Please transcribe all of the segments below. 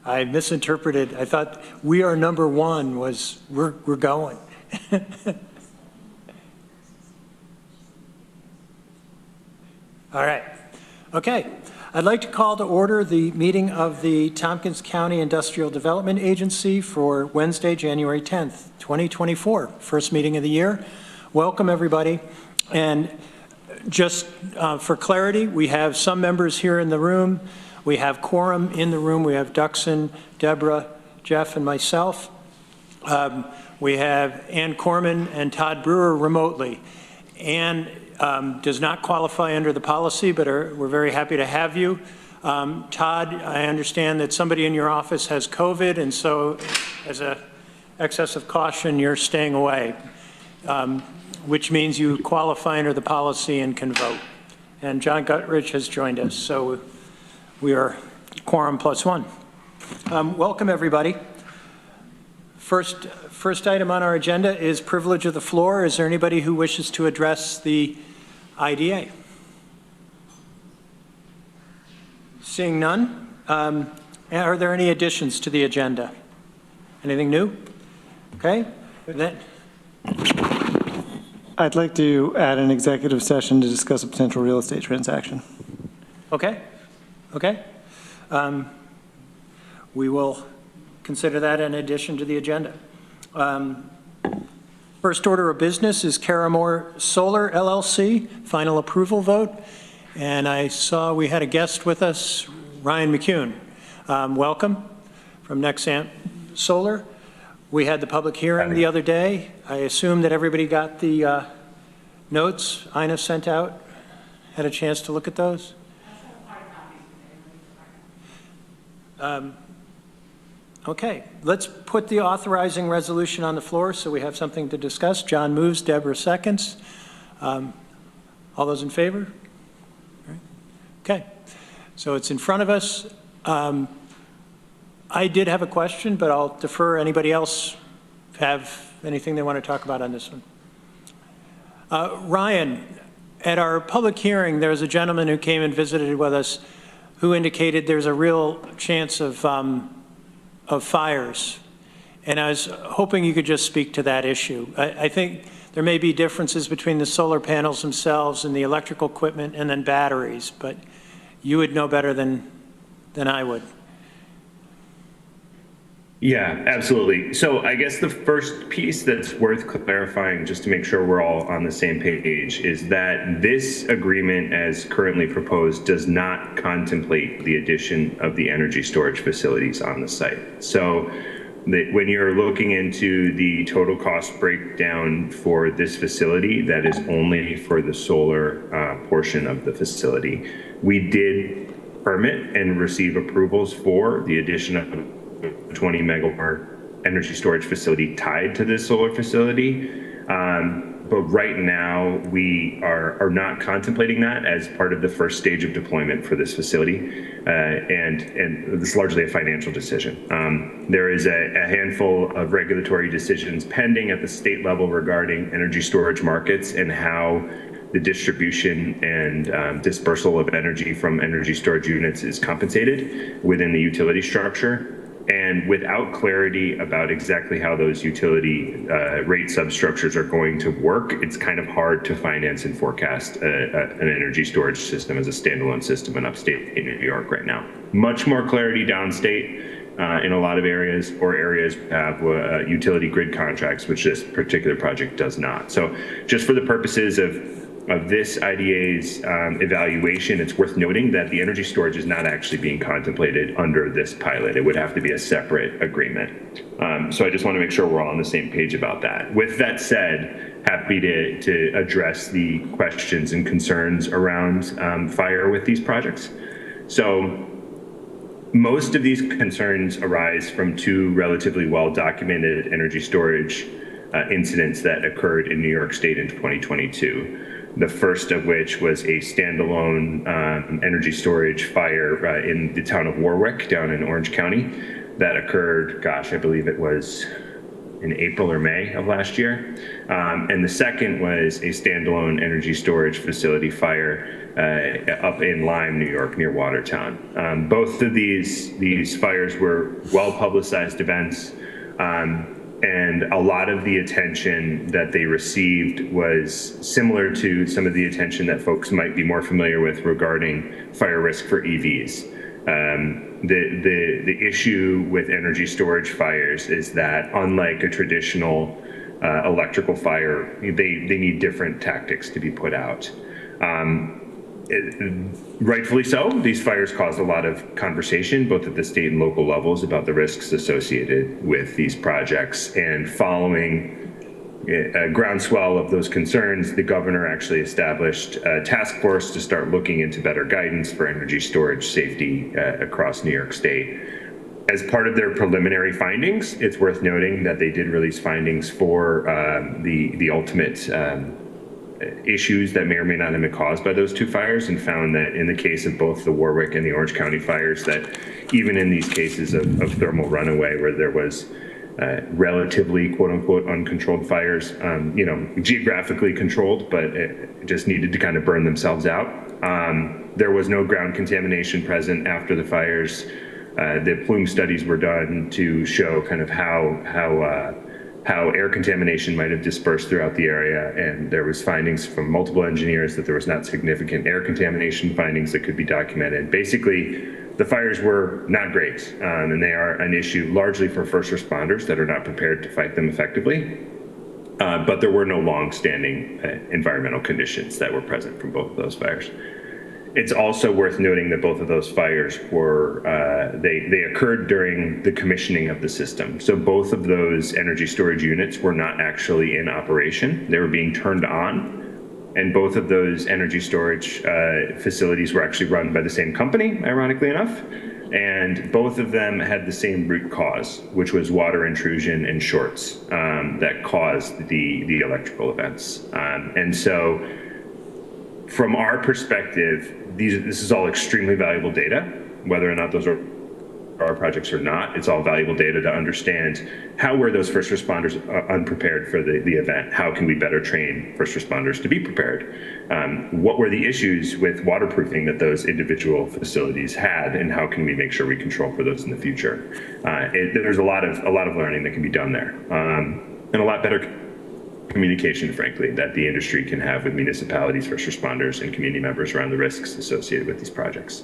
I misinterpreted. I thought we are number one was we're going. All right. Okay. I'd like to call to order the meeting of the Tompkins County Industrial Development Agency for Wednesday, January 10th, 2024. First meeting of the year. Welcome, everybody. And just for clarity, we have some members here in the room. We have quorum in the room. We have Duxon, Deborah, Jeff, and myself. We have Ann Corman and Todd Brewer remotely. Ann does not qualify under the policy, but we're very happy to have you. Todd, I understand that somebody in your office has COVID, and so as an excess of caution, you're staying away, which means you qualify under the policy and can vote. And John Guttridge has joined us, so we are quorum plus one. Welcome, everybody. First item on our agenda is privilege of the floor. Is there anybody who wishes to address the IDA? Seeing none. Are there any additions to the agenda? Anything new? Okay. Then I'd like to add an executive session to discuss a potential real estate transaction. Okay. Okay. We will consider that an addition to the agenda. First order of business is Caramore Solar LLC, final approval vote. And I saw we had a guest with us, Ryan McCune. Welcome from Nexamp Solar. We had the public hearing the other day. I assume that everybody got the notes Ina sent out, had a chance to look at those? Okay, let's put the authorizing resolution on the floor so we have something to discuss. John moves, Deborah seconds. All those in favor? Okay, so it's in front of us. I did have a question, but I'll defer. Anybody else have anything they want to talk about on this one? Ryan, at our public hearing, there was a gentleman who came and visited with us who indicated there's a real chance of fires. And I was hoping you could just speak to that issue. I think there may be differences between the solar panels themselves and the electrical equipment and then batteries, but you would know better than I would. Yeah, absolutely. So I guess the first piece that's worth clarifying, just to make sure we're all on the same page, is that this agreement as currently proposed does not contemplate the addition of the energy storage facilities on the site. So when you're looking into the total cost breakdown for this facility, that is only for the solar portion of the facility. We did permit and receive approvals for the addition of 20 megawatt energy storage facility tied to this solar facility. But right now we are not contemplating that as part of the first stage of deployment for this facility. And this is largely a financial decision. There is a handful of regulatory decisions pending at the state level regarding energy storage markets and how the distribution and dispersal of energy from energy storage units is compensated within the utility structure. And without clarity about exactly how those utility rate substructures are going to work, it's kind of hard to finance and forecast an energy storage system as a standalone system in upstate New York right now. Much more clarity downstate in a lot of areas, or areas have utility grid contracts, which this particular project does not. So just for the purposes of this IDA's evaluation, it's worth noting that the energy storage is not actually being contemplated under this pilot. It would have to be a separate agreement. So I just want to make sure we're all on the same page about that. With that said, happy to address the questions and concerns around fire with these projects. So most of these concerns arise from two relatively well-documented energy storage incidents that occurred in New York State in 2022. The first of which was a standalone energy storage fire in the town of Warwick down in Orange County that occurred, gosh, I believe it was in April or May of last year. And the second was a standalone energy storage facility fire up in Lyme, New York, near Watertown. Both of these fires were well-publicized events, and a lot of the attention that they received was similar to some of the attention that folks might be more familiar with regarding fire risk for EVs. The issue with energy storage fires is that, unlike a traditional electrical fire, they need different tactics to be put out. Rightfully so, these fires caused a lot of conversation, both at the state and local levels, about the risks associated with these projects. And following a groundswell of those concerns, the governor actually established a task force to start looking into better guidance for energy storage safety across New York State. As part of their preliminary findings, it's worth noting that they did release findings for the ultimate issues that may or may not have been caused by those two fires, and found that in the case of both the Warwick and the Orange County fires, that even in these cases of thermal runaway where there was relatively quote unquote uncontrolled fires, geographically controlled, but it just needed to kind of burn themselves out. There was no ground contamination present after the fires. The plume studies were done to show kind of how air contamination might have dispersed throughout the area, and there was findings from multiple engineers that there was not significant air contamination findings that could be documented. Basically, the fires were not great, and they are an issue largely for first responders that are not prepared to fight them effectively. But there were no long-standing environmental conditions that were present from both of those fires. It's also worth noting that both of those fires were, they occurred during the commissioning of the system. So both of those energy storage units were not actually in operation. They were being turned on. And both of those energy storage facilities were actually run by the same company, ironically enough. And both of them had the same root cause, which was water intrusion and shorts that caused the electrical events. And so from our perspective, this is all extremely valuable data, whether or not those are our projects or not. It's all valuable data to understand how were those first responders unprepared for the event. How can we better train first responders to be prepared? What were the issues with waterproofing that those individual facilities had, and how can we make sure we control for those in the future? There's a lot of learning that can be done there, and a lot better communication, frankly, that the industry can have with municipalities, first responders, and community members around the risks associated with these projects.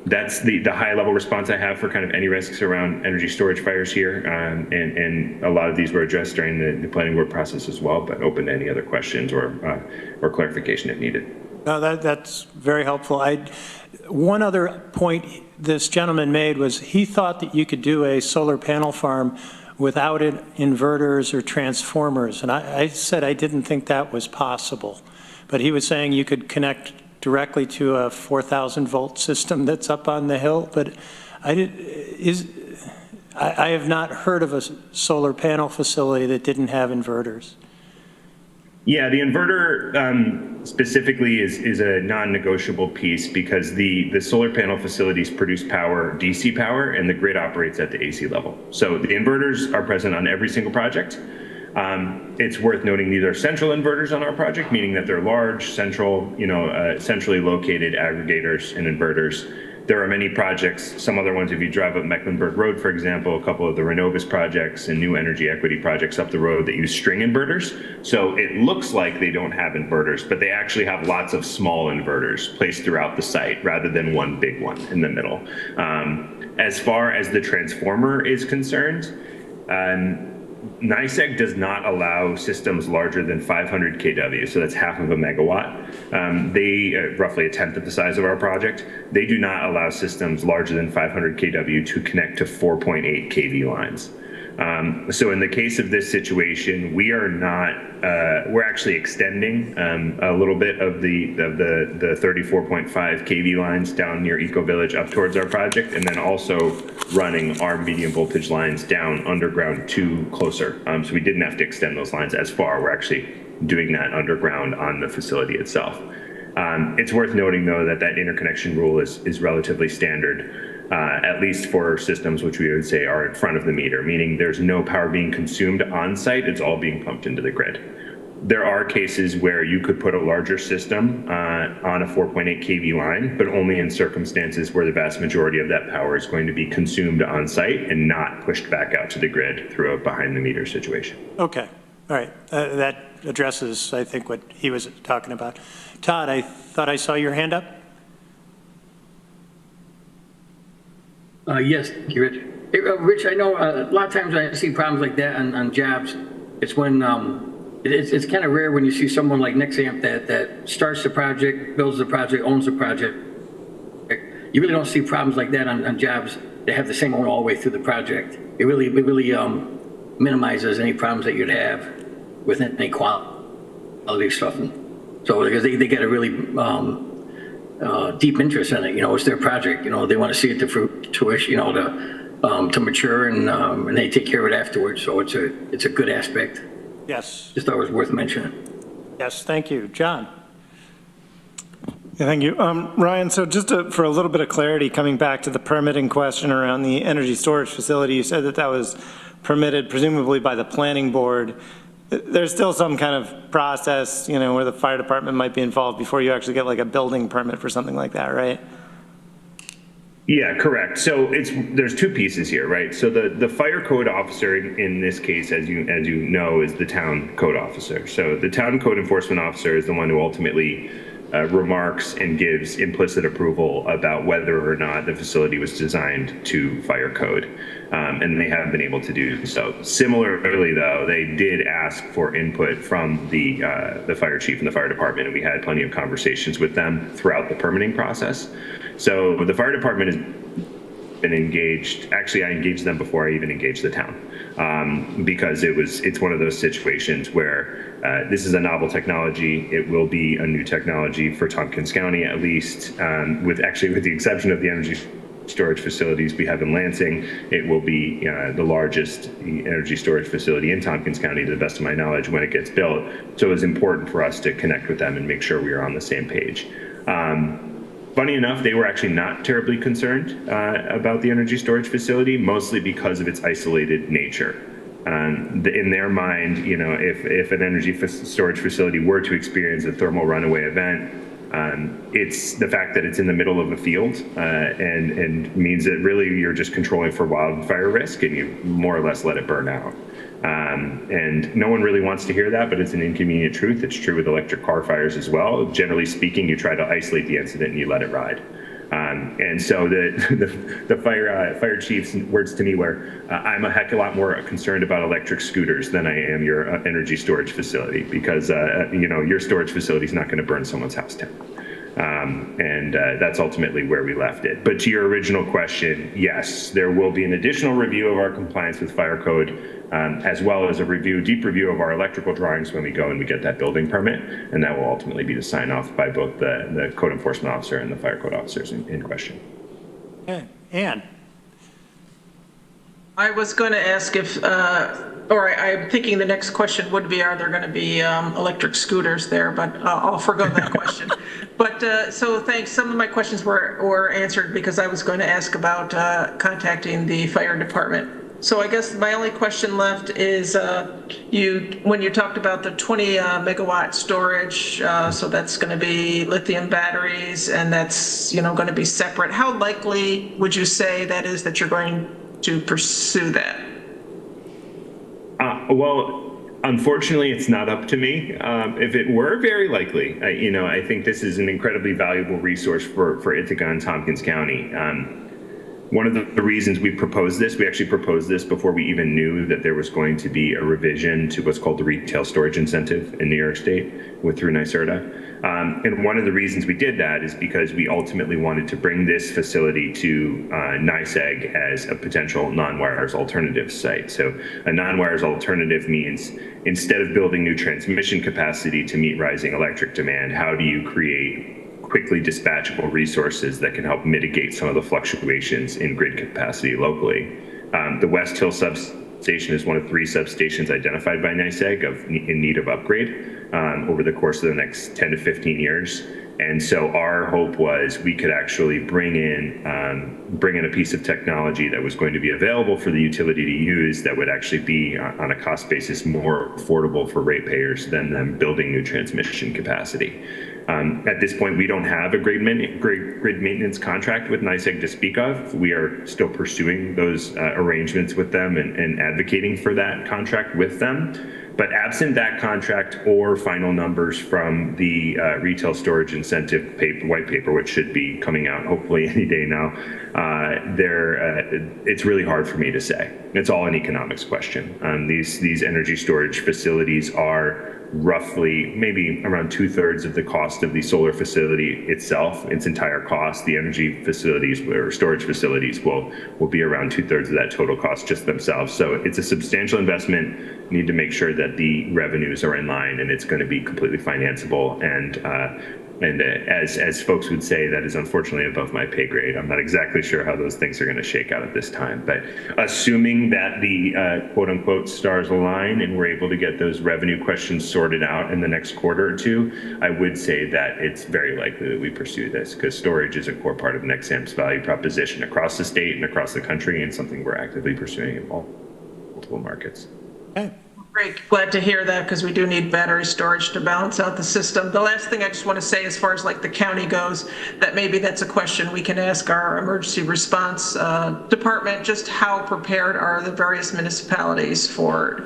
That's the high level response I have for kind of any risks around energy storage fires here. And a lot of these were addressed during the planning board process as well, but open to any other questions or clarification if needed. No, that's very helpful. One other point this gentleman made was he thought that you could do a solar panel farm without inverters or transformers. And I said I didn't think that was possible. But he was saying you could connect directly to a 4,000 volt system that's up on the hill. But I have not heard of a solar panel facility that didn't have inverters. Yeah, the inverter specifically is a non-negotiable piece, because the solar panel facilities produce power, DC power, and the grid operates at the AC level. So the inverters are present on every single project. It's worth noting these are central inverters on our project, meaning that they're large, central, centrally located aggregators and inverters. There are many projects, some other ones, if you drive up Mecklenburg Road, for example, a couple of the Renovus projects and new energy equity projects up the road that use string inverters. So it looks like they don't have inverters, but they actually have lots of small inverters placed throughout the site rather than one big one in the middle. As far as the transformer is concerned, NYSEG does not allow systems larger than 500 kW, so that's half of a megawatt. They, roughly a tenth of the size of our project, they do not allow systems larger than 500 kW to connect to 4.8 kV lines. So in the case of this situation, we are not, we're actually extending a little bit of the 34.5 kV lines down near Eco Village up towards our project, and then also running our medium voltage lines down underground to closer. So we didn't have to extend those lines as far. We're actually doing that underground on the facility itself. It's worth noting, though, that interconnection rule is relatively standard. at least for systems which we would say are in front of the meter, meaning there's no power being consumed on site, it's all being pumped into the grid. There are cases where you could put a larger system on a 4.8 kV line, but only in circumstances where the vast majority of that power is going to be consumed on site and not pushed back out to the grid through a behind the meter situation. Okay, all right. That addresses, I think, what he was talking about. Todd, I thought I saw your hand up. Yes, thank you, Rich. Hey, Rich, I know a lot of times I see problems like that on jobs. It's when it's kind of rare when you see someone like Nexamp that starts the project, builds the project, owns the project. You really don't see problems like that on jobs that have the same owner all the way through the project. It really minimizes any problems that you'd have with any quality stuff. And so because they get a really deep interest in it, it's their project. They want to see it to fruition, to mature, and they take care of it afterwards. So it's a good aspect. Yes. Just thought it was worth mentioning. Yes, thank you. John? Yeah, thank you. Ryan, so just for a little bit of clarity, coming back to the permitting question around the energy storage facility, you said that was permitted presumably by the planning board. There's still some kind of process, where the fire department might be involved before you actually get like a building permit for something like that, right? Yeah, correct. So there's two pieces here, right? So the fire code officer in this case, as you know, is the town code officer. So the town code enforcement officer is the one who ultimately remarks and gives implicit approval about whether or not the facility was designed to fire code, and they haven't been able to do so. Similarly, though, they did ask for input from the fire chief and the fire department, and we had plenty of conversations with them throughout the permitting process. So the fire department has been engaged. Actually, I engaged them before I even engaged the town, because it's one of those situations where this is a novel technology. It will be a new technology for Tompkins County, at least, with the exception of the energy storage facilities we have in Lansing. It will be the largest energy storage facility in Tompkins County, to the best of my knowledge, when it gets built. So it was important for us to connect with them and make sure we are on the same page. Funny enough, they were actually not terribly concerned about the energy storage facility, mostly because of its isolated nature. In their mind, if an energy storage facility were to experience a thermal runaway event, it's the fact that it's in the middle of a field and means that really you're just controlling for wildfire risk, and you more or less let it burn out. And no one really wants to hear that, but it's an inconvenient truth. It's true with electric car fires as well. Generally speaking, you try to isolate the incident and you let it ride. And so the fire chief's words to me were, I'm a heck of a lot more concerned about electric scooters than I am your energy storage facility, because your storage facility is not going to burn someone's house down. And that's ultimately where we left it. But to your original question, yes, there will be an additional review of our compliance with fire code, as well as a deep review of our electrical drawings when we go and we get that building permit. And that will ultimately be the sign off by both the code enforcement officer and the fire code officers in question. Okay, Ann? I was going to ask I'm thinking the next question would be, are there going to be electric scooters there? But I'll forgo that question. But so thanks. Some of my questions were answered because I was going to ask about contacting the fire department. So I guess my only question left is when you talked about the 20 megawatt storage, so that's going to be lithium batteries, and that's going to be separate. How likely would you say that is that you're going to pursue that? Well, unfortunately, it's not up to me. If it were, very likely. I think this is an incredibly valuable resource for Ithaca and Tompkins County. One of the reasons we actually proposed this before we even knew that there was going to be a revision to what's called the retail storage incentive in New York State through NYSERDA. And one of the reasons we did that is because we ultimately wanted to bring this facility to NYSEG as a potential non-wires alternative site. So a non-wires alternative means instead of building new transmission capacity to meet rising electric demand, how do you create quickly dispatchable resources that can help mitigate some of the fluctuations in grid capacity locally? The West Hill substation is one of 3 substations identified by NYSEG in need of upgrade. over the course of the next 10 to 15 years. And so our hope was we could actually bring in a piece of technology that was going to be available for the utility to use that would actually be on a cost basis more affordable for ratepayers than them building new transmission capacity. At this point, we don't have a grid maintenance contract with NYSEG to speak of. We are still pursuing those arrangements with them and advocating for that contract with them. But absent that contract or final numbers from the retail storage incentive white paper, which should be coming out hopefully any day now, it's really hard for me to say. It's all an economics question. These energy storage facilities are roughly maybe around 2/3 of the cost of the solar facility itself, its entire cost. The energy facilities or storage facilities will be around 2/3 of that total cost just themselves. So it's a substantial investment. Need to make sure that the revenues are in line and it's going to be completely financeable. And as folks would say, that is unfortunately above my pay grade. I'm not exactly sure how those things are going to shake out at this time. But assuming that the quote unquote stars align and we're able to get those revenue questions sorted out in the next quarter or two, I would say that it's very likely that we pursue this because storage is a core part of Nexamp's value proposition across the state and across the country, and something we're actively pursuing in multiple markets. Okay. Great, glad to hear that because we do need battery storage to balance out the system. The last thing I just want to say as far as like the county goes, that maybe that's a question we can ask our emergency response department, just how prepared are the various municipalities for,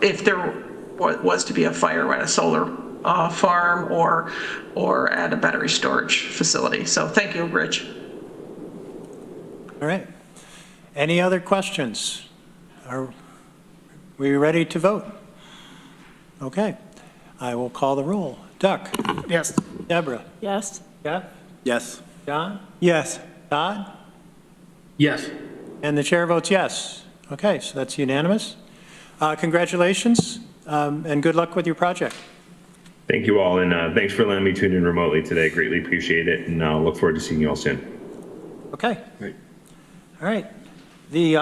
if there was to be a fire at a solar farm or at a battery storage facility. So thank you, Rich. All right. Any other questions? Are we ready to vote? Okay. I will call the roll. Duck? Yes. Deborah? Yes. Jeff? Yes. John? Yes. Todd? Yes. And the chair votes yes. Okay, so that's unanimous. Congratulations, and good luck with your project. Thank you all, and thanks for letting me tune in remotely today. Greatly appreciate it, and I'll look forward to seeing you all soon. Okay. Great. All right. The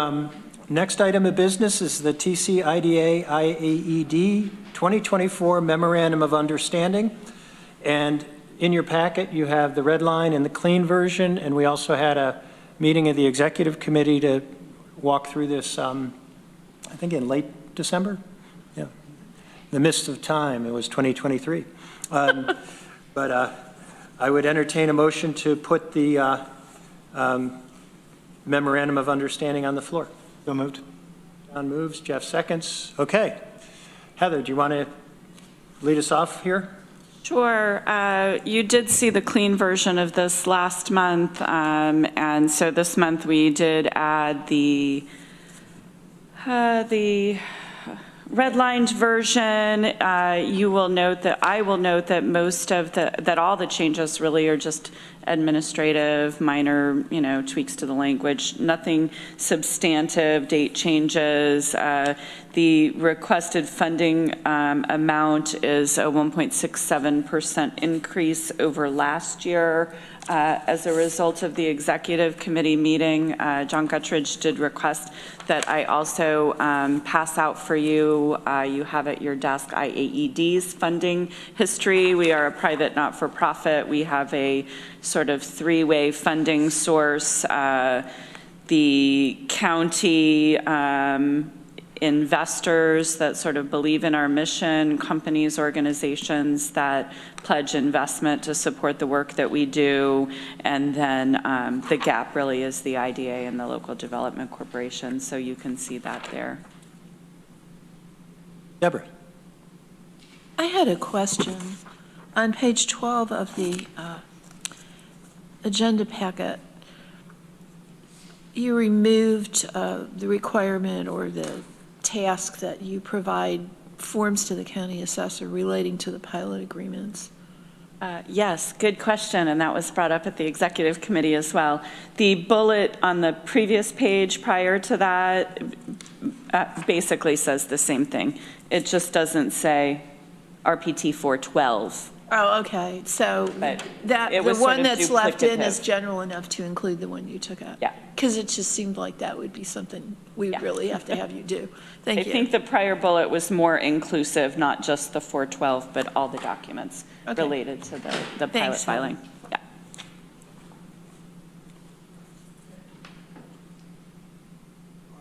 next item of business is the TCIDA IAED 2024 Memorandum of Understanding. And in your packet, you have the red line and the clean version, and we also had a meeting of the executive committee to walk through this, I think in late December. Yeah. The midst of time, it was 2023. But I would entertain a motion to put the Memorandum of Understanding on the floor. So moved. John moves, Jeff seconds. Okay. Heather, do you want to lead us off here? Sure. You did see the clean version of this last month, and so this month we did add the redlined version. You will note that I will note that that all the changes really are just administrative, minor, tweaks to the language, nothing substantive, date changes. The requested funding amount is a 1.67% increase over last year. As a result of the executive committee meeting, John Guttridge did request that I also pass out for you, you have at your desk IAED's funding history. We are a private not-for-profit. We have a sort of three-way funding source. The county investors that sort of believe in our mission, companies, organizations that pledge investment to support the work that we do, and then the gap really is the IDA and the local development corporation, so you can see that there. Deborah. I had a question. On page 12 of the agenda packet, you removed the requirement or the task that you provide forms to the county assessor relating to the pilot agreements. Yes, good question, and that was brought up at the executive committee as well. The bullet on the previous page prior to that basically says the same thing. It just doesn't say RPT 412 Oh, okay, so But that, it the was sort one of that's left in is duplicative. general enough to include the one you took out? Yeah. Because it just seemed like that would be something we Yeah. really have to have you do. I Thank you. think the prior bullet was more inclusive, not just the 412, but all the documents Okay. related to the pilot Thanks, filing. Yeah.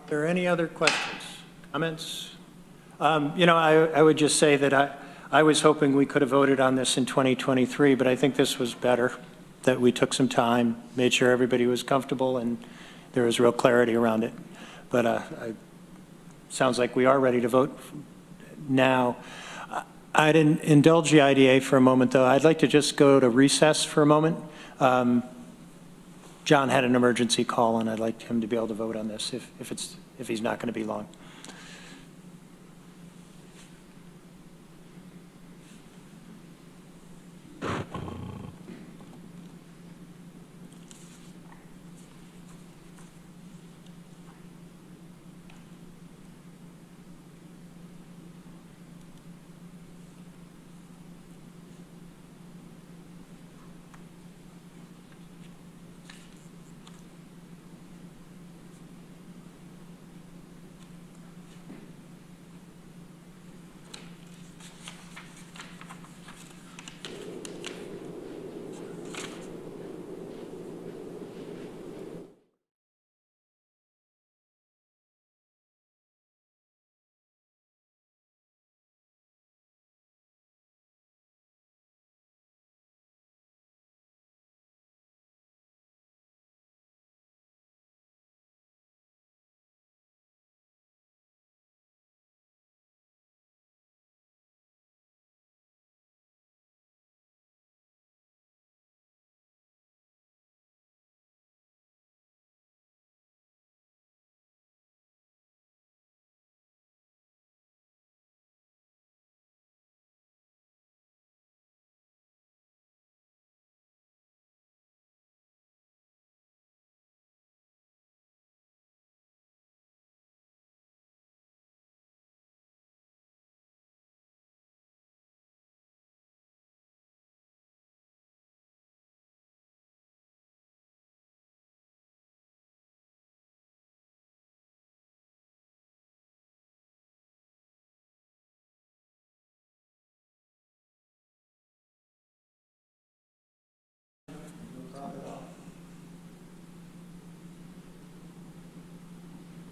Are there any other questions, comments? I would just say that I was hoping we could have voted on this in 2023, but I think this was better, that we took some time, made sure everybody was comfortable, and there was real clarity around it. But sounds like we are ready to vote now. I'd indulge the IDA for a moment, though. I'd like to just go to recess for a moment. John had an emergency call, and I'd like him to be able to vote on this if he's not going to be long.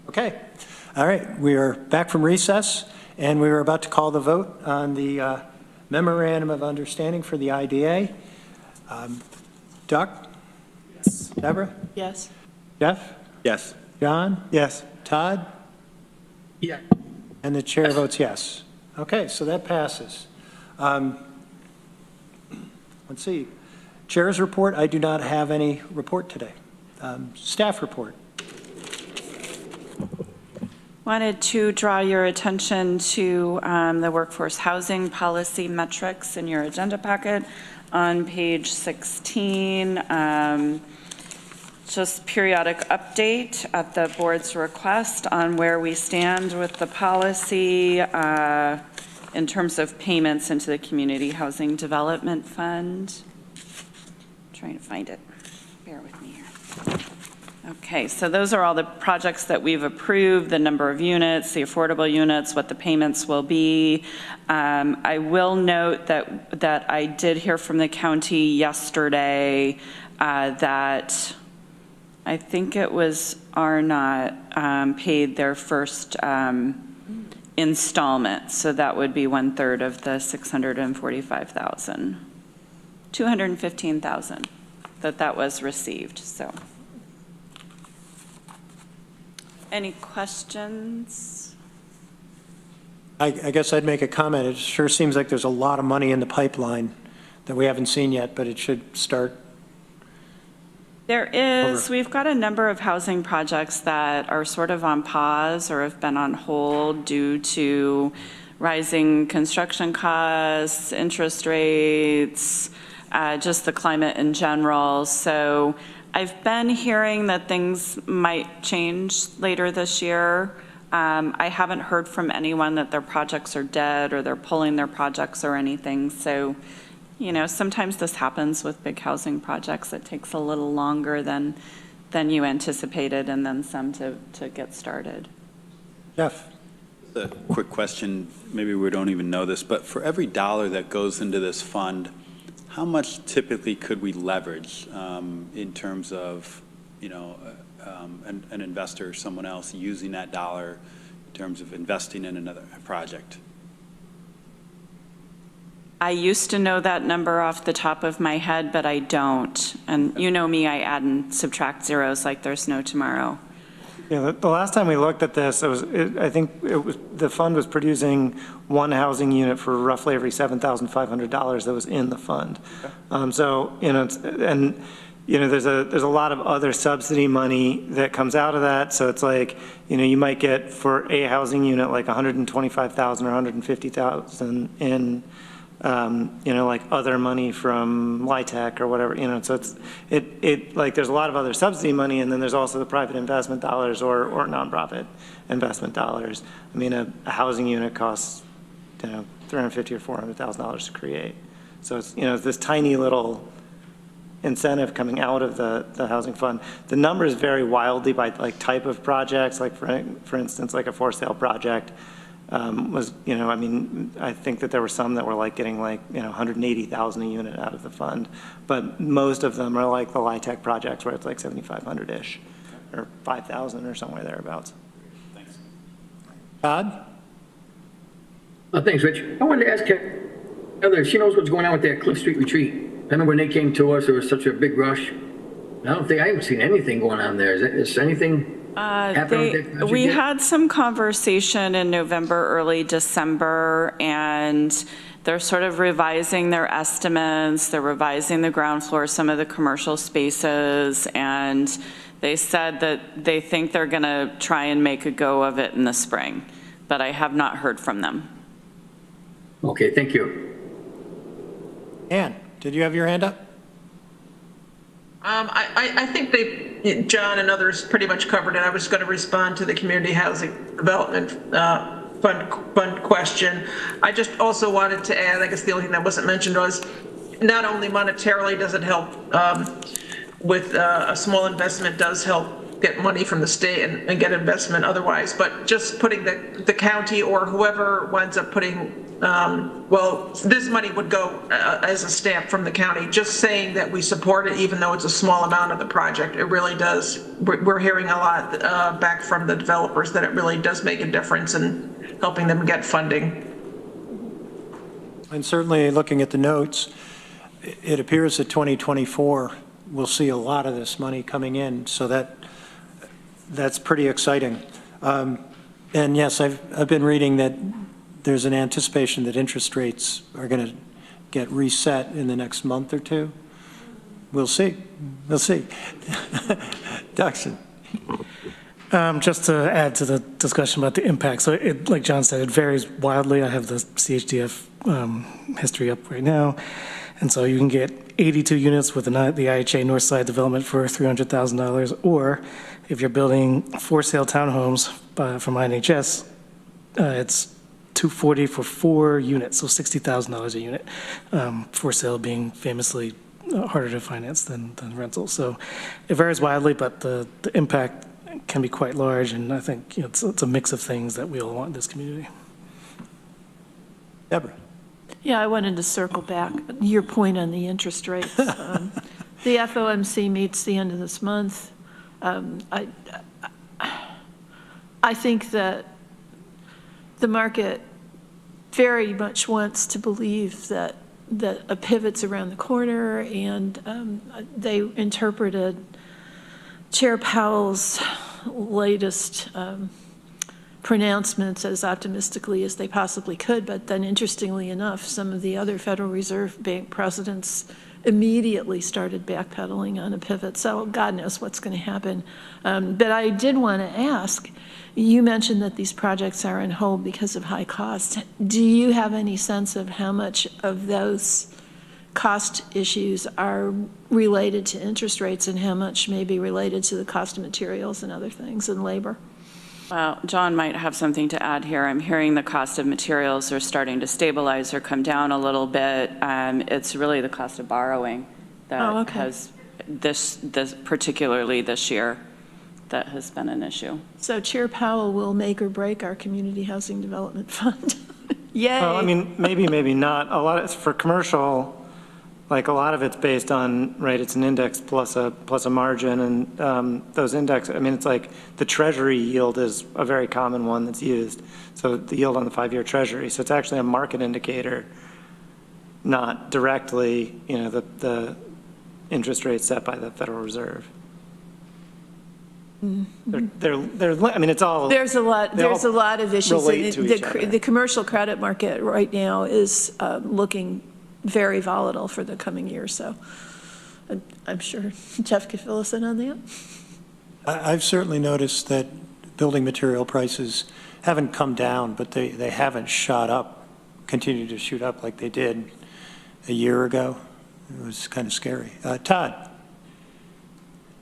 Okay. All right. We are back from recess, and we are about to call the vote on the memorandum of understanding for the IDA. Doc? Yes. Deborah? Yes. Jeff? Yes. John? Yes. Todd? Yeah. And the chair votes yes. Okay, so that passes. Let's see. Chair's report, I do not have any report today. Staff report. Wanted to draw your attention to the workforce housing policy metrics in your agenda packet on page 16. Just periodic update at the board's request on where we stand with the policy in terms of payments into the Community Housing Development Fund. Trying to find it. Bear with me here. Okay, so those are all the projects that we've approved, the number of units, the affordable units, what the payments will be. I will note that I did hear from the county yesterday that I think it was Arnott paid their first installment, so that would be 1/3 of the 645,000, 215,000 that was received. So, any questions? I guess I'd make a comment. It sure seems like there's a lot of money in the pipeline that we haven't seen yet, but it should start. There is, we've got a number of housing projects that are sort of on pause or have been on hold due to rising construction costs, interest rates, just the climate in general. So I've been hearing that things might change later this year. I haven't heard from anyone that their projects are dead or they're pulling their projects or anything. So, sometimes this happens with big housing projects. It takes a little longer than you anticipated and then some to get started. Jeff? A quick question, maybe we don't even know this, but for every dollar that goes into this fund, how much typically could we leverage in terms of, an investor or someone else using that dollar in terms of investing in another project? I used to know that number off the top of my head, but I don't. And you know me, I add and subtract zeros like there's no tomorrow. Yeah, the last time we looked at this, I think the fund was producing one housing unit for roughly every $7,500 that was in the fund. So, there's a lot of other subsidy money that comes out of that. So it's like, you might get for a housing unit like $125,000 or $150,000 in, like other money from LIHTC or whatever, so it's like there's a lot of other subsidy money, and then there's also the private investment dollars or nonprofit investment dollars. I mean, a housing unit costs, $350,000 or $400,000 to create. So it's, this tiny little incentive coming out of the housing fund. The numbers vary wildly by like type of projects, like for instance, like a for sale project. I think that there were some that were like getting like, $180,000 a unit out of the fund, but most of them are like the LIHTC projects where it's like 7,500-ish or 5,000 or somewhere thereabouts. Thanks. Todd? Thanks, Rich. I wanted to ask Heather, she knows what's going on with that Cliff Street retreat. I remember when they came to us, there was such a big rush. I haven't seen anything going on there. Is anything happening with that project We yet? had some conversation in November, early December, and they're sort of revising their estimates. They're revising the ground floor, some of the commercial spaces, and they said that they think they're going to try and make a go of it in the spring, but I have not heard from them. Okay, thank you. Ann, did you have your hand up? I think John and others pretty much covered it. I was going to respond to the community housing development fund question. I just also wanted to add, I guess the only thing that wasn't mentioned was not only monetarily does it help with a small investment does help get money from the state and get investment otherwise, but just putting the county or whoever winds up putting this money would go as a stamp from the county, just saying that we support it, even though it's a small amount of the project. It really does. We're hearing a lot back from the developers that it really does make a difference in helping them get funding. And certainly looking at the notes, it appears that 2024 we'll see a lot of this money coming in, so that's pretty exciting. And yes, I've been reading that there's an anticipation that interest rates are going to get reset in the next month or two. We'll see. We'll see. Duxon. Just to add to the discussion about the impact, so like John said, it varies wildly. I have the CHDF history up right now, and so you can get 82 units with the IHA Northside development for $300,000, or if you're building for sale townhomes from INHS, it's $240,000 for 4 units, so $60,000 a unit. For sale being famously harder to finance than rental, so it varies wildly, but the impact can be quite large, and I think it's a mix of things that we all want in this community. Deborah. Yeah, I wanted to circle back your point on the interest rates. The FOMC meets the end of this month. I think that the market very much wants to believe that a pivot's around the corner, and they interpreted Chair Powell's latest pronouncements as optimistically as they possibly could, but then interestingly enough, some of the other Federal Reserve Bank presidents immediately started backpedaling on a pivot, so God knows what's going to happen. But I did want to ask, you mentioned that these projects are on hold because of high costs. Do you have any sense of how much of those cost issues are related to interest rates and how much may be related to the cost of materials and other things and labor? Well, John might have something to add here. I'm hearing the cost of materials are starting to stabilize or come down a little bit. It's really the cost of borrowing that has this particularly this year that has been an issue. So Chair Powell will make or break our Community Housing Development Fund. Yay. Well, I mean, maybe not. A lot of, for commercial, like a lot of it's based on, right, it's an index plus a margin, and those index, I mean, it's like the treasury yield is a very common one that's used. So the yield on the 5-year treasury. So it's actually a market indicator, not directly, you know, the interest rate set by the Federal Reserve. They're, I mean, it's all. There's a lot of issues. relate to each other. The commercial credit market right now is looking very volatile for the coming year, so I'm sure Jeff could fill us in on that. I've certainly noticed that building material prices haven't come down, but they haven't shot up, continued to shoot up like they did a year ago. It was kind of scary. Todd?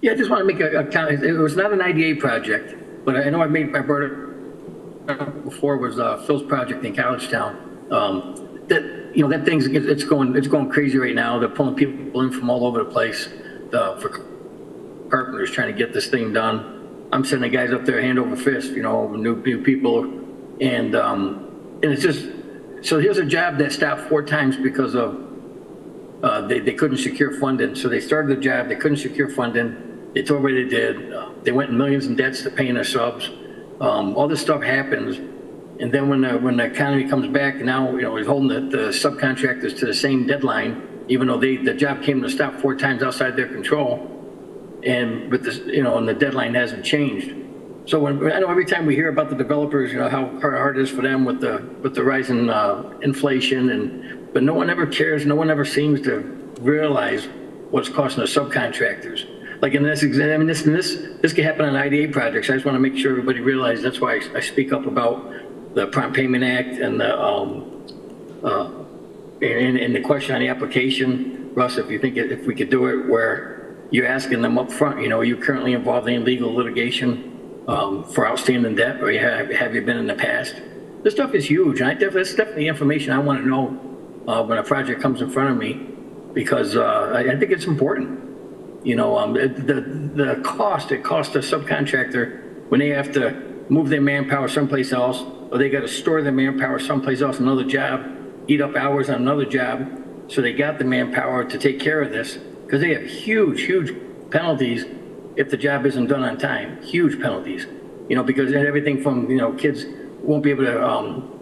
Yeah, I just want to make a comment. It was not an IDA project, but I know I brought it up before. Was Phil's project in Collegetown. That thing's it's going crazy right now. They're pulling people in from all over the place for carpenters trying to get this thing done. I'm sending guys up there hand over fist, new people, and it's just so here's a job that stopped 4 times because of they couldn't secure funding. So they started the job, they couldn't secure funding. They told what they did. They went in millions in debts to paying their subs. All this stuff happens. And then when the economy comes back, now, he's holding the subcontractors to the same deadline, even though the job came to stop 4 times outside their control. And with this, and the deadline hasn't changed. So I know every time we hear about the developers, how hard it is for them with the rising inflation, but no one ever cares. No one ever seems to realize what's costing the subcontractors. Like in this exam, I mean, this can happen on IDA projects. I just want to make sure everybody realizes that's why I speak up about the Prompt Payment Act and the and the question on the application. Russ, if you think if we could do it where you're asking them up front, are you currently involved in legal litigation for outstanding debt, or have you been in the past? This stuff is huge, and that's definitely information I want to know when a project comes in front of me, because I think it's important. The cost it costs a subcontractor when they have to move their manpower someplace else, or they got to store their manpower someplace else, another job, eat up hours on another job, so they got the manpower to take care of this, because they have huge penalties if the job isn't done on time. Huge penalties, because everything from kids won't be able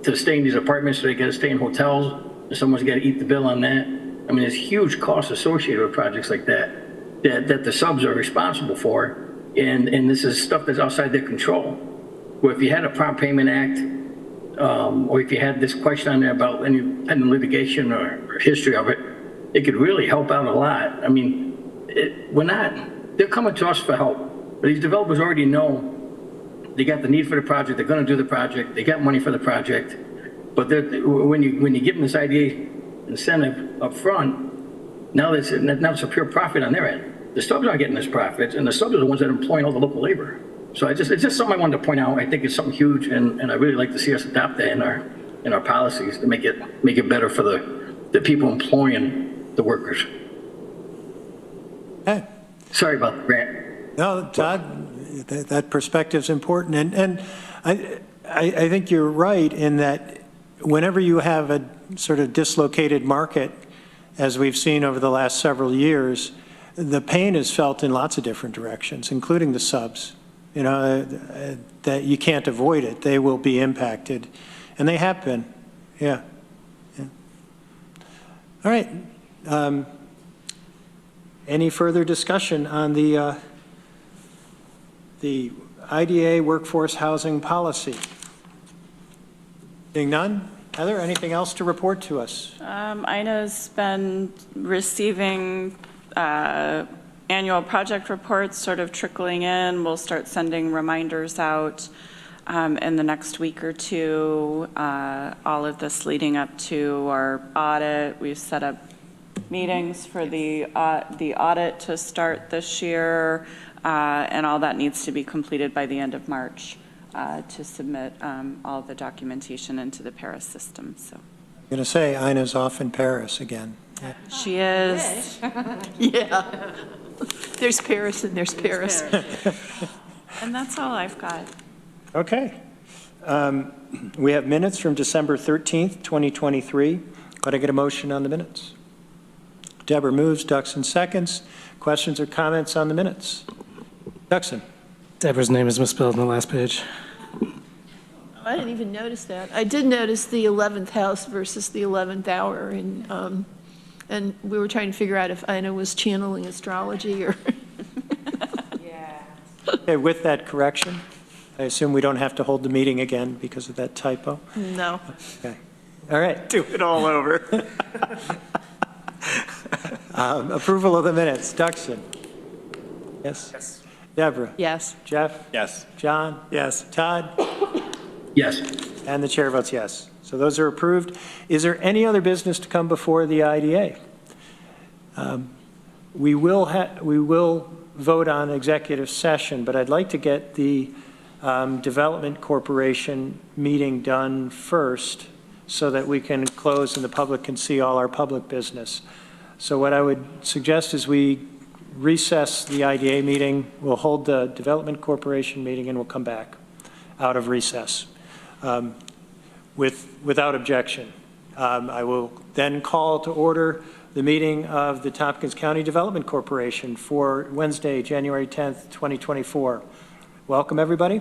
to stay in these apartments, so they got to stay in hotels, and someone's got to eat the bill on that. I mean, there's huge costs associated with projects like that the subs are responsible for, and this is stuff that's outside their control. Where if you had a Prompt Payment Act, or if you had this question on there about any pending litigation or history of it, it could really help out a lot. I mean, they're coming to us for help, but these developers already know they got the need for the project, they're going to do the project, they got money for the project, but when you give them this IDA incentive up front, now it's a pure profit on their end. The subs aren't getting this profit, and the subs are the ones that are employing all the local labor. So it's just something I wanted to point out. I think it's something huge, and I really like to see us adopt that in our policies to make it better for the people employing the workers. Hey. Sorry about the rant. No, Todd, that perspective's important, and I think you're right in that whenever you have a sort of dislocated market, as we've seen over the last several years, the pain is felt in lots of different directions, including the subs. That you can't avoid it. They will be impacted, and they have been. Yeah. All right. Any further discussion on the IDA workforce housing policy? Seeing none? Heather, anything else to report to us? INA's been receiving annual project reports sort of trickling in. We'll start sending reminders out in the next week or two. All of this leading up to our audit. We've set up meetings for the audit to start this year, and all that needs to be completed by the end of March. to submit all the documentation into the Paris system, so. I'm going to say Ina's off in Paris again. Yeah. She is. Yeah. There's Paris and there's Paris. And that's all I've got. Okay. We have minutes from December 13th, 2023. Could I get a motion on the minutes? Deborah moves, Duxon seconds. Questions or comments on the minutes? Duxon. Deborah's name is misspelled on the last page. I didn't even notice that. I did notice the 11th house versus the 11th hour, and we were trying to figure out if Ina was channeling astrology or. Okay, with that correction, I assume we don't have to hold the meeting again because of that typo? No. Okay. All right. Do it all over. Approval of the minutes. Duxon. Yes? Yes. Deborah? Yes. Jeff? Yes. John? Yes. Todd? Yes. And the chair votes yes. So those are approved. Is there any other business to come before the IDA? We will vote on executive session, but I'd like to get the Development Corporation meeting done first so that we can close and the public can see all our public business. So what I would suggest is we recess the IDA meeting, we'll hold the Development Corporation meeting, and we'll come back out of recess without objection. I will then call to order the meeting of the Tompkins County Development Corporation for Wednesday, January 10th, 2024. Welcome, everybody.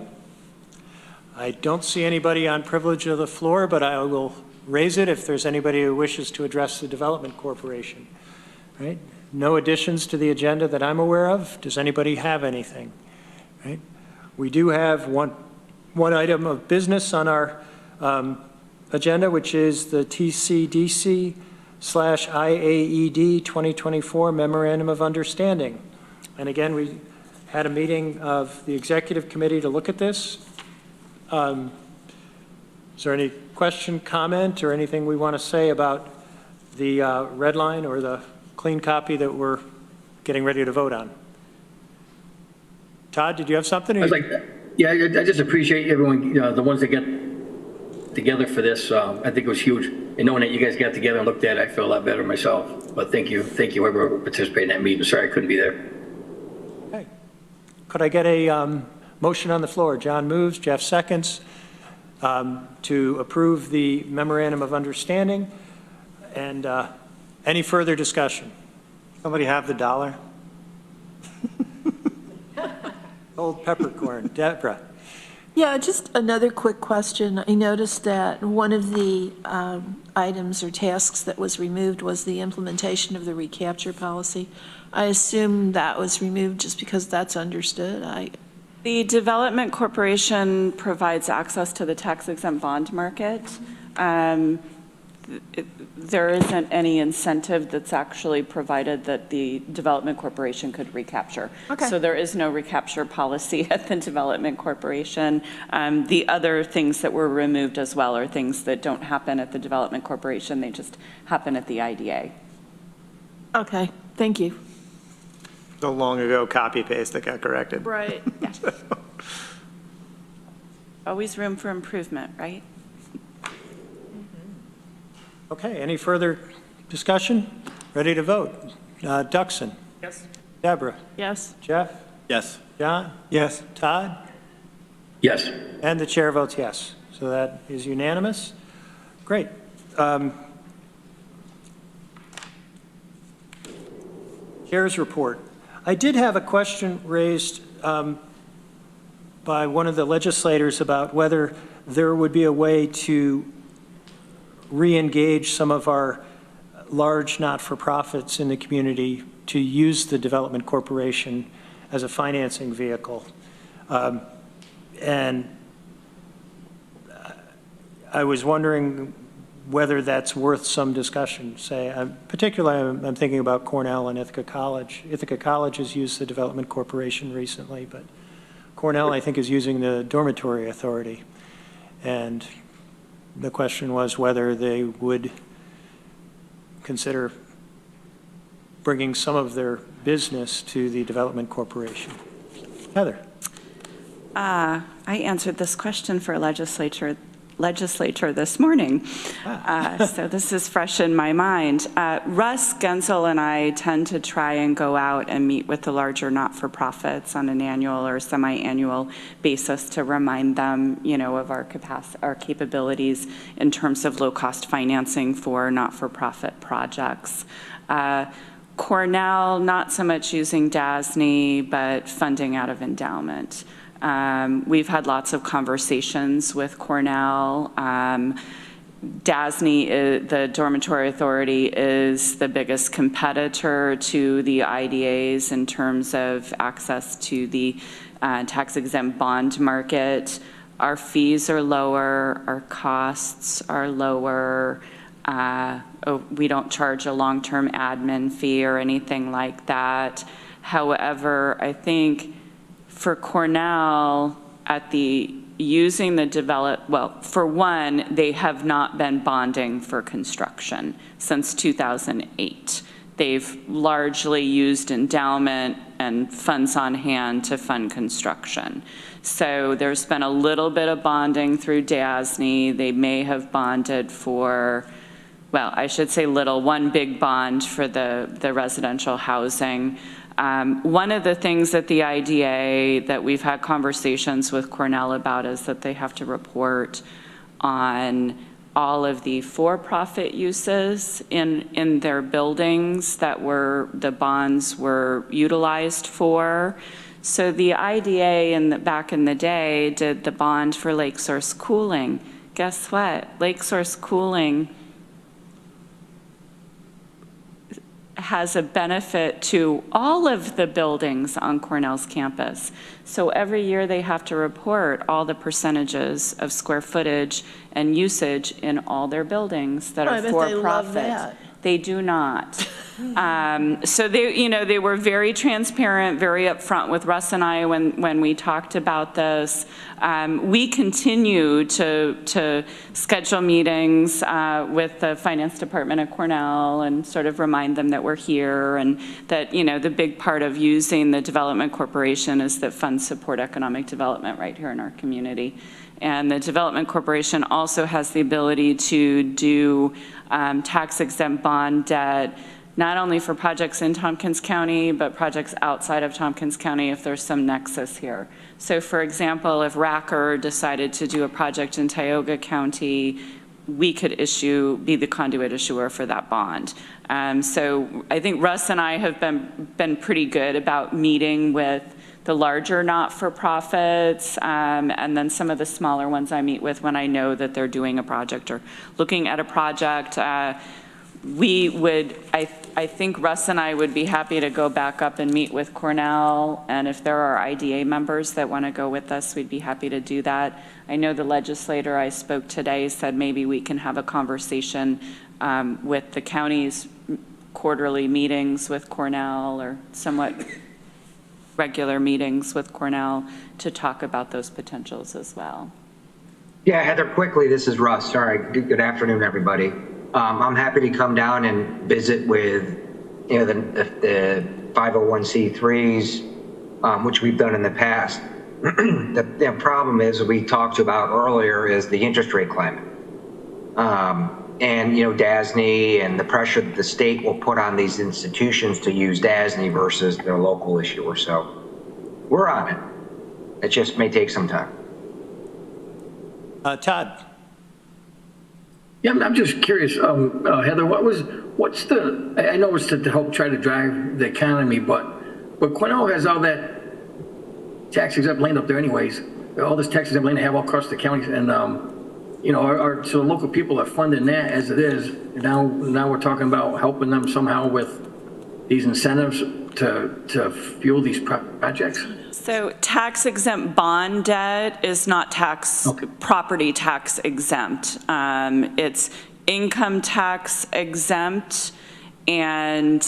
I don't see anybody on privilege of the floor, but I will raise it if there's anybody who wishes to address the Development Corporation. Right? No additions to the agenda that I'm aware of. Does anybody have anything? Right? We do have one item of business on our agenda, which is the TCDC /IAED 2024 Memorandum of Understanding. And again, we had a meeting of the Executive Committee to look at this. Is there any question, comment, or anything we want to say about the red line or the clean copy that we're getting ready to vote on? Todd, did you have something? I was like, yeah, I just appreciate everyone, the ones that get together for this. I think it was huge. And knowing that you guys got together and looked at it, I feel a lot better myself. But thank you, whoever participated in that meeting. Sorry I couldn't be there. Okay. Could I get a motion on the floor? John moves, Jeff seconds, to approve the Memorandum of Understanding. And any further discussion? Somebody have the dollar? Old peppercorn. Deborah. Yeah, just another quick question. I noticed that one of the items or tasks that was removed was the implementation of the recapture policy. I assume that was removed just because that's understood. The Development Corporation provides access to the tax-exempt bond market. There isn't any incentive that's actually provided that the Development Corporation could recapture. Okay. So there is no recapture policy at the Development Corporation. The other things that were removed as well are things that don't happen at the Development Corporation. They just happen at the IDA. Okay, thank you. So long ago, copy paste that got corrected. Right. Always room for improvement, right? Okay, any further discussion? Ready to vote? Duxon? Yes. Deborah? Yes. Jeff? Yes. John? Yes. Todd? Yes. And the chair votes yes. So that is unanimous. Great. Chair's report. I did have a question raised by one of the legislators about whether there would be a way to re-engage some of our large not-for-profits in the community to use the Development Corporation as a financing vehicle. And I was wondering whether that's worth some discussion. Particularly, I'm thinking about Cornell and Ithaca College. Ithaca College has used the Development Corporation recently, but Cornell, I think, is using the Dormitory Authority. And the question was whether they would consider bringing some of their business to the Development Corporation. Heather. I answered this question for legislature this morning, so this is fresh in my mind. Russ Gensel and I tend to try and go out and meet with the larger not-for-profits on an annual or semi-annual basis to remind them, of our capabilities in terms of low-cost financing for not-for-profit projects. Cornell, not so much using DASNY, but funding out of endowment. We've had lots of conversations with Cornell. DASNY, the Dormitory Authority, is the biggest competitor to the IDAs in terms of access to the tax-exempt bond market. Our fees are lower, our costs are lower. We don't charge a long-term admin fee or anything like that. However, I think for Cornell, for one, they have not been bonding for construction since 2008. They've largely used endowment and funds on hand to fund construction. So there's been a little bit of bonding through DASNY. They may have bonded for, well, I should say one big bond for the residential housing. One of the things that the IDA that we've had conversations with Cornell about is that they have to report on all of the for-profit uses in their buildings that the bonds were utilized for. So the IDA back in the day did the bond for Lake Source Cooling. Guess what? Lake Source Cooling has a benefit to all of the buildings on Cornell's campus. So every year they have to report all the percentages of square footage and usage in all their buildings that are for-profit. They love that. They do not. So they were very transparent, very upfront with Russ and I when we talked about this. We continue to schedule meetings with the finance department at Cornell and sort of remind them that we're here and that the big part of using the development corporation is that funds support economic development right here in our community. And the Development Corporation also has the ability to do tax-exempt bond debt, not only for projects in Tompkins County, but projects outside of Tompkins County if there's some nexus here. So for example, if Racker decided to do a project in Tioga County, we could be the conduit issuer for that bond. So I think Russ and I have been pretty good about meeting with the larger not-for-profits, and then some of the smaller ones I meet with when I know that they're doing a project or looking at a project. I think Russ and I would be happy to go back up and meet with Cornell, and if there are IDA members that want to go with us, we'd be happy to do that. I know the legislator I spoke today said maybe we can have a conversation with the county's quarterly meetings with Cornell or somewhat regular meetings with Cornell to talk about those potentials as well. Yeah, Heather, quickly, this is Russ. Sorry, good afternoon, everybody. I'm happy to come down and visit with the 501c3s, which we've done in the past. The problem is, we talked about earlier, is the interest rate climate. And DASNY and the pressure that the state will put on these institutions to use DASNY versus their local issuer. So we're on it. It just may take some time. Todd. Yeah, I'm just curious, Heather, what's the, I know it's to help try to drive the economy, but Cornell has all that tax exempt land up there anyways, all this tax exempt land they have all across the counties, and so the local people are funding that as it is. Now we're talking about helping them somehow with these incentives to fuel these projects. So tax-exempt bond debt is not property tax exempt. It's income tax exempt, and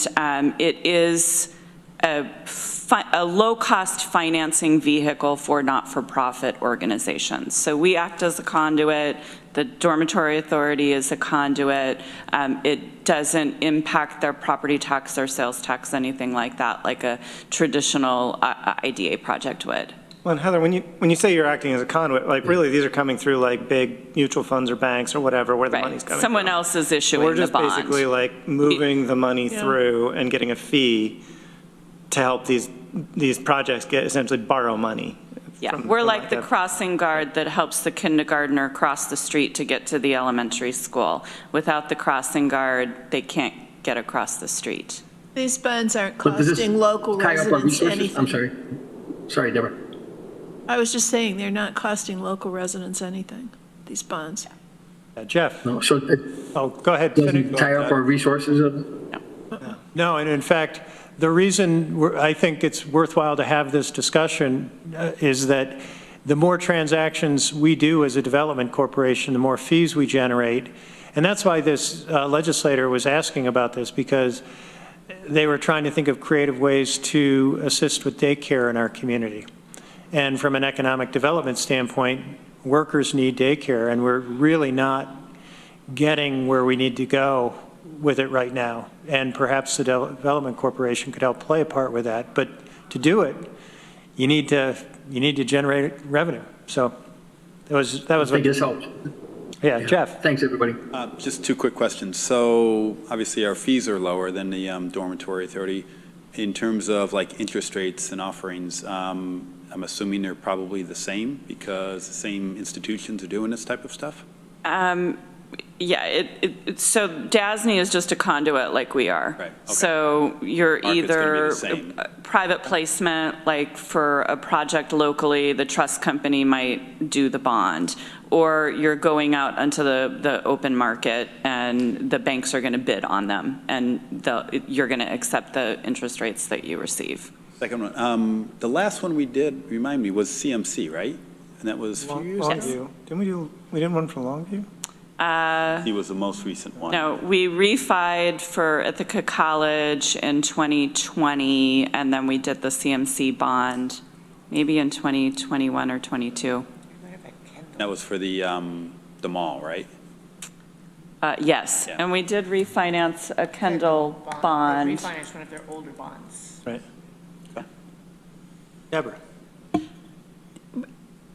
it is a low-cost financing vehicle for not-for-profit organizations. So we act as a conduit. The Dormitory Authority is a conduit. It doesn't impact their property tax or sales tax, anything like that, like a traditional IDA project would. Well, and Heather, when you say you're acting as a conduit, like really these are coming through like big mutual funds or banks or whatever where the money's coming Someone from. else is issuing We're the just bond. basically like moving the money Yeah. through and getting a fee to help these projects get essentially borrow money. Yeah, from- we're from like the that. crossing guard that helps the kindergartner cross the street to get to the elementary school. Without the crossing guard, they can't get across the street. These bonds aren't But does this costing local tie up our residents resources? anything. I'm sorry. Sorry, Deborah. I was just saying, they're not costing local residents anything, these bonds. Jeff? No, so it Oh, go ahead. doesn't tie up our resources? No, and in fact, the reason I think it's worthwhile to have this discussion is that the more transactions we do as a development corporation, the more fees we generate. And that's why this legislator was asking about this, because they were trying to think of creative ways to assist with daycare in our community. And from an economic development standpoint, workers need daycare, and we're really not getting where we need to go with it right now. And perhaps the Development Corporation could help play a part with that. But to do it, you need to generate revenue. So that was I what, think this helps. yeah, Jeff. Thanks, everybody. Just two quick questions. So obviously our fees are lower than the dormitory authority. In terms of like interest rates and offerings, I'm assuming they're probably the same because the same institutions are doing this type of stuff? Yeah, so DASNY is just a conduit like we are. Right, okay. So you're Market's gonna be either the same. private placement, like for a project locally, the trust company might do the bond, or you're going out onto the open market and the banks are going to bid on them, and you're going to accept the interest rates that you receive. Second one, the last one we did, remind me, was CMC, right? And that was a few years ago? Longview. We did one for Longview? He was the most recent one. No, we refied for Ithaca College in 2020, and then we did the CMC bond maybe in 2021 or 22. That was for the mall, right? Yes, Yeah. and we did refinance a Kendall bond. Refinance one of their older bonds. Right. Deborah?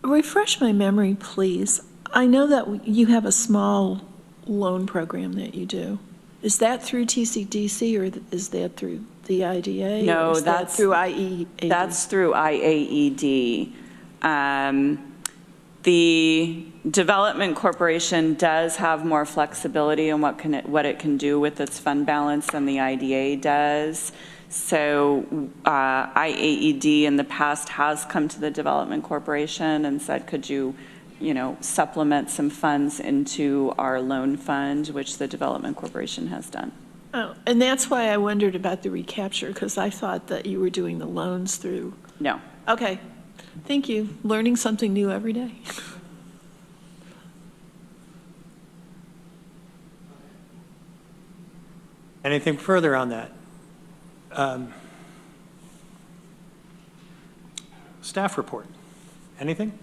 Refresh my memory, please. I know that you have a small loan program that you do. Is that through TCDC or is that through the IDA? No, or is that that's- through IEAD? That's through IAED. The Development Corporation does have more flexibility in what it can do with its fund balance than the IDA does. So IAED in the past has come to the Development Corporation and said, could you supplement some funds into our loan fund, which the Development Corporation has done. Oh, and that's why I wondered about the recapture, because I thought that you were doing the loans through. No. Okay, thank you. Learning something new every day. Anything further on that? Staff report. Anything?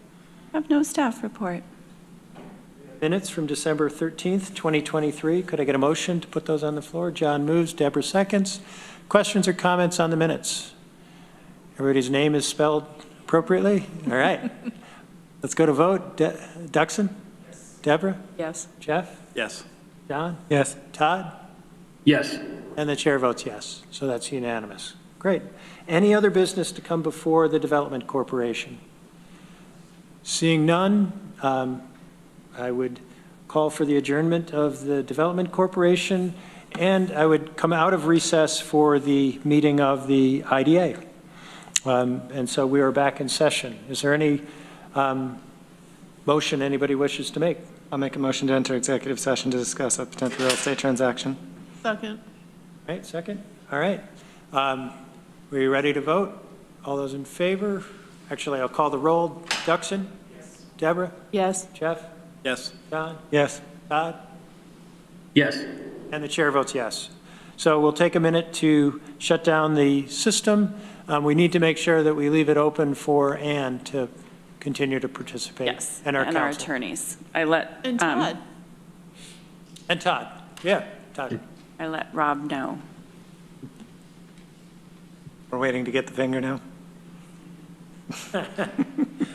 I have no staff report. Minutes from December 13th, 2023. Could I get a motion to put those on the floor? John moves, Deborah seconds. Questions or comments on the minutes? Everybody's name is spelled appropriately? All right. Let's go to vote. Duxon? Yes. Deborah? Yes. Jeff? Yes. John? Yes. Todd? Yes. And the chair votes yes. So that's unanimous. Great. Any other business to come before the Development Corporation? Seeing none, I would call for the adjournment of the Development Corporation, and I would come out of recess for the meeting of the IDA. And so we are back in session. Is there any motion anybody wishes to make? I'll make a motion to enter executive session to discuss a potential real estate transaction. Second. Right, second? All right. Were you ready to vote? All those in favor? Actually, I'll call the roll. Duxon? Yes. Deborah? Yes. Jeff? Yes. John? Yes. Todd? Yes. And the chair votes yes. So we'll take a minute to shut down the system. We need to make sure that we leave it open for Ann to continue to participate. Yes. And our counsel. attorneys. I let. And Todd. And Todd. Yeah, Todd. I let Rob know. We're waiting to get the finger now.